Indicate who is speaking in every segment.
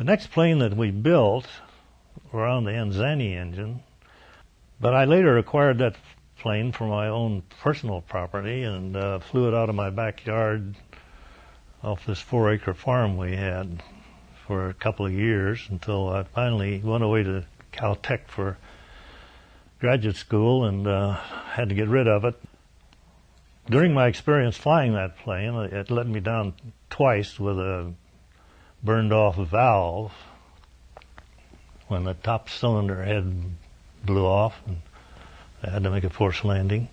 Speaker 1: The next plane that we built were on the Anzani engine, but I later acquired that plane for my own personal property and flew it out of my backyard off this 4-acre farm we had for a couple of years until I finally went away to Caltech for graduate school and had to get rid of it. During my experience flying that plane, it let me down twice with a burned off valve when the top cylinder head blew off and I had to make a forced landing.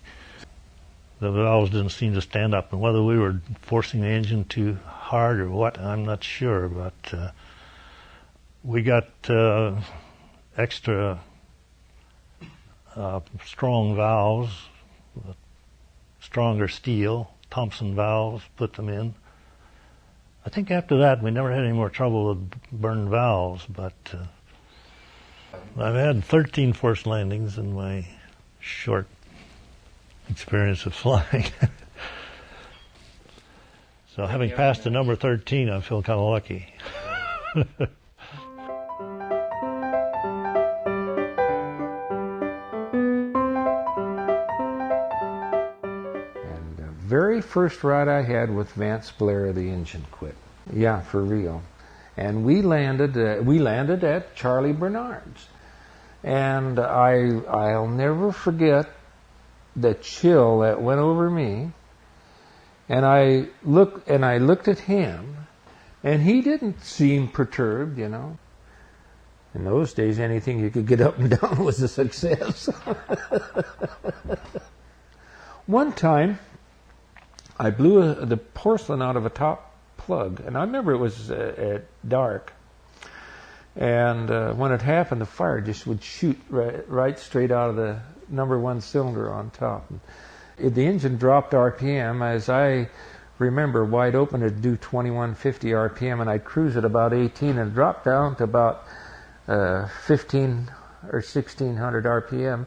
Speaker 1: The valves didn't seem to stand up, and whether we were forcing the engine too hard or what, I'm not sure, but we got extra strong valves, stronger steel, Thompson valves, put them in. I think after that we never had any more trouble with burned valves, but I've had 13 forced landings in my short experience of flying. So having passed the number 13, I feel kind of lucky.
Speaker 2: Very first ride I had with Vance Blair, the engine quit. Yeah, for real. And we landed at Charlie Bernard's. And I'll never forget the chill that went over me. And I looked at him, and he didn't seem perturbed, you know. In those days, anything you could get up and down was a success. One time, I blew the porcelain out of a top plug, and I remember it was at dark. And when it happened, the fire just would shoot right straight out of the number 1 cylinder on top. And the engine dropped RPM, as I remember, wide open, it'd do 2150 RPM, and I'd cruise at about 18 and drop down to about 15 or 1600 RPM.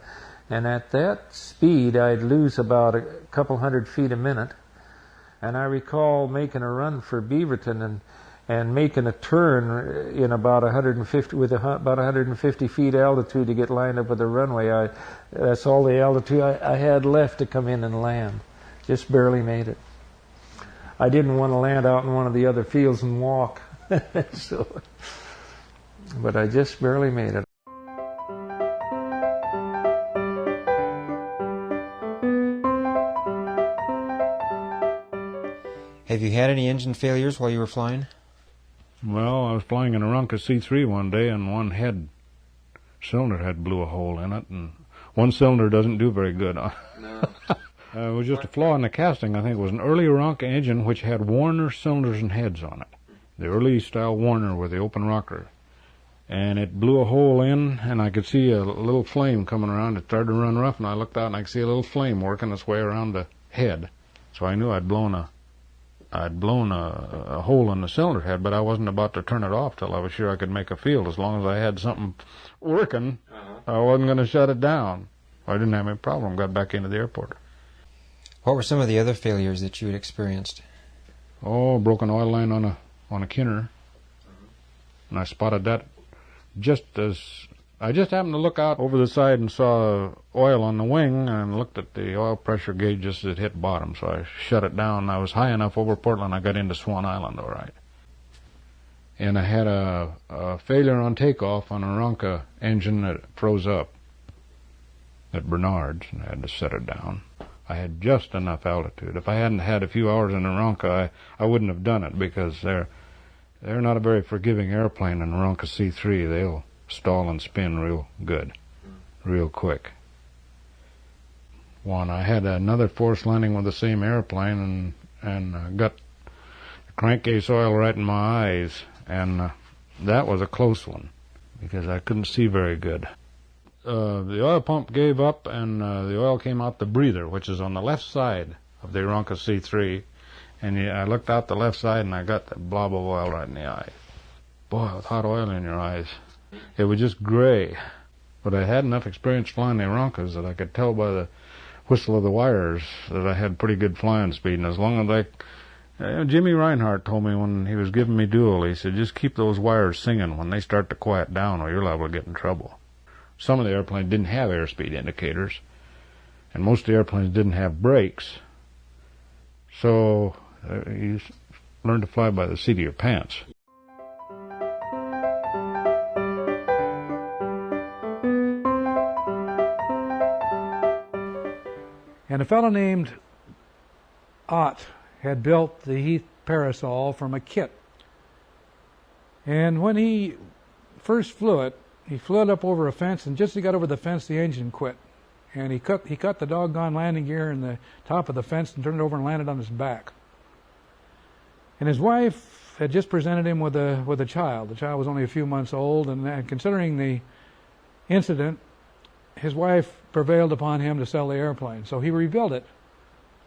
Speaker 2: And at that speed, I'd lose about a couple hundred feet a minute. And I recall making a run for Beaverton and making a turn in about 150 with about 150 feet altitude to get lined up with the runway. That's all the altitude I had left to come in and land. Just barely made it. I didn't want to land out in one of the other fields and walk, but I just barely made it.
Speaker 3: Have you had any engine failures while you were flying?
Speaker 4: Well, I was flying an Aeronca C3 one day, and one cylinder head blew a hole in it, and one cylinder doesn't do very good. No. It was just a flaw in the casting. I think it was an early Aeronca engine which had Warner cylinders and heads on it. The early style Warner with the open rocker. And it blew a hole in, and I could see a little flame coming around. It started to run rough, and I looked out and I could see a little flame working its way around the head. So I knew I'd blown a hole in the cylinder head, but I wasn't about to turn it off till I was sure I could make a field. As long as I had something working, I wasn't going to shut it down. I didn't have any problem. Got back into the airport.
Speaker 3: What were some of the other failures that you had experienced?
Speaker 4: Oh, broken oil line on a Kinner. And I spotted that just as I just happened to look out over the side and saw oil on the wing and looked at the oil pressure gauge just as it hit bottom, so I shut it down. I was high enough over Portland I got into Swan Island all right. And I had a failure on takeoff on a Aeronca engine that froze up at Bernard's, and I had to set it down. I had just enough altitude. If I hadn't had a few hours in Aeronca, I wouldn't have done it, because they're not a very forgiving airplane. In Aeronca C3, they'll stall and spin real good, real quick. I had another forced landing with the same airplane and got crankcase oil right in my eyes, and that was a close one because I couldn't see very good. The oil pump gave up, and the oil came out the breather, which is on the left side of the Aeronca C3, and I looked out the left side and I got that blob of oil right in the eye. Boy, with hot oil in your eyes. It was just gray, but I had enough experience flying the Aeroncas that I could tell by the whistle of the wires that I had pretty good flying speed, and as long as I Jimmy Reinhardt told me when he was giving me dual, he said, just keep those wires singing. When they start to quiet down, or you're liable to get in trouble. Some of the airplanes didn't have airspeed indicators, and most of the airplanes didn't have brakes. So you learn to fly by the seat of your pants.
Speaker 5: And a fellow named Ott had built the Heath Parasol from a kit. And when he first flew it, he flew it up over a fence, and just as he got over the fence, the engine quit. And he cut the doggone landing gear in the top of the fence and turned it over and landed on his back. And his wife had just presented him with a child. The child was only a few months old, and considering the incident, his wife prevailed upon him to sell the airplane. So he rebuilt it,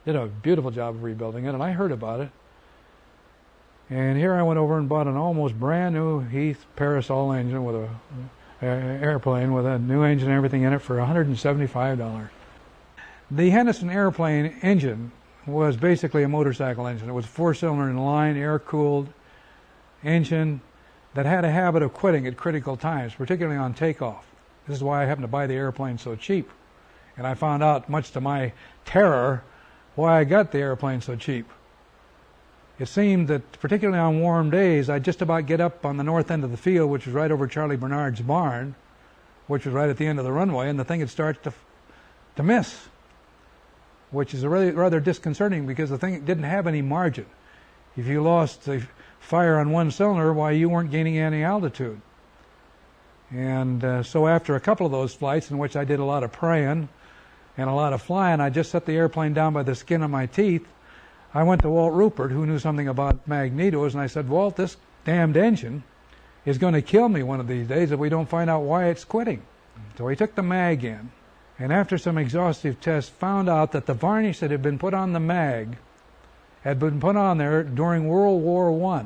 Speaker 5: did a beautiful job of rebuilding it, and I heard about it. And here I went over and bought an almost brand new Heath Parasol engine with a airplane with a new engine and everything in it for $175. The Henderson airplane engine was basically a motorcycle engine. It was a four-cylinder inline, air-cooled engine that had a habit of quitting at critical times, particularly on takeoff. This is why I happened to buy the airplane so cheap. And I found out, much to my terror, why I got the airplane so cheap. It seemed that, particularly on warm days, I'd just about get up on the north end of the field, which was right over Charlie Bernard's barn, which was right at the end of the runway, and the thing would start to miss, which is rather disconcerting because the thing didn't have any margin. If you lost the fire on one cylinder, why, you weren't gaining any altitude. And so after a couple of those flights in which I did a lot of praying and a lot of flying, I just set the airplane down by the skin of my teeth. I went to Walt Rupert, who knew something about magnetos, and I said, Walt, this damned engine is going to kill me one of these days if we don't find out why it's quitting. So he took the mag in, and after some exhaustive tests, found out that the varnish that had been put on the mag had been put on there during World War I.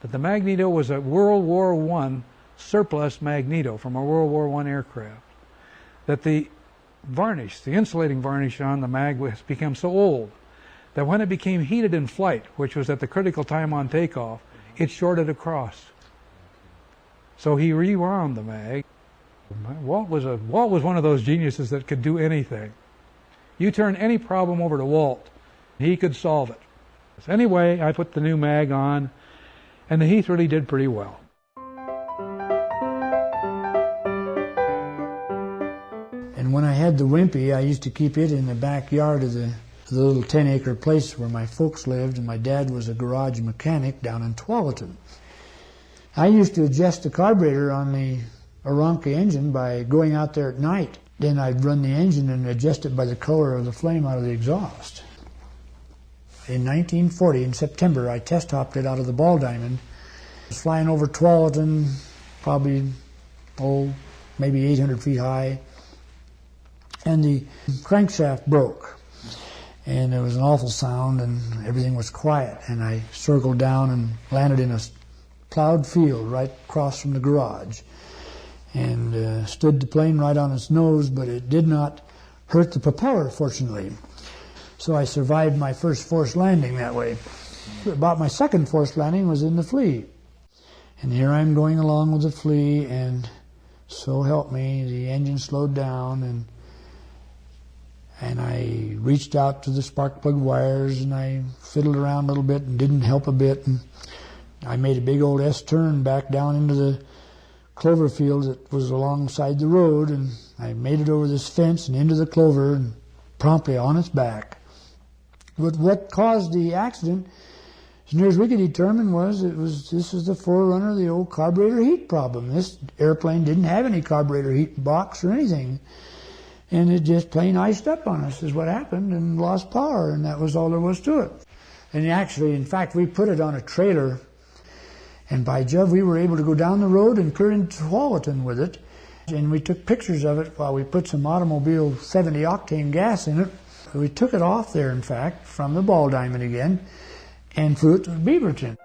Speaker 5: That the magneto was a World War I surplus magneto from a World War I aircraft. That the varnish, the insulating varnish on the mag, has become so old that when it became heated in flight, which was at the critical time on takeoff, it shorted across. So he rewound the mag. Walt was one of those geniuses that could do anything. You turn any problem over to Walt, he could solve it. Anyway, I put the new mag on, and the Heath really did pretty well.
Speaker 6: And when I had the Wimpy, I used to keep it in the backyard of the little 10-acre place where my folks lived, and my dad was a garage mechanic down in Tualatin. I used to adjust the carburetor on the Aeronca engine by going out there at night. Then I'd run the engine and adjust it by the color of the flame out of the exhaust. In 1940, in September, I test hopped it out of the Ball Diamond. I was flying over Tualatin, probably, maybe 800 feet high, and the crankshaft broke. And there was an awful sound, and everything was quiet. And I circled down and landed in a plowed field right across from the garage, and stood the plane right on its nose, but it did not hurt the propeller, fortunately. So I survived my first forced landing that way. About my second forced landing was in the Flea. And here I'm going along with the Flea, and so help me, the engine slowed down, and I reached out to the spark plug wires, and I fiddled around a little bit and didn't help a bit, and I made a big old S-turn back down into the clover field that was alongside the road, and I made it over this fence and into the clover and promptly on its back. But what caused the accident, as near as we could determine, this was the forerunner of the old carburetor heat problem. This airplane didn't have any carburetor heat box or anything. And it just plain iced up on us is what happened, and lost power, and that was all there was to it. And actually, in fact, we put it on a trailer, and by Jove, we were able to go down the road and clear into Tualatin with it. And we took pictures of it while we put some automobile 70-octane gas in it. We took it off there, in fact, from the Ball Diamond again, and flew it to Beaverton.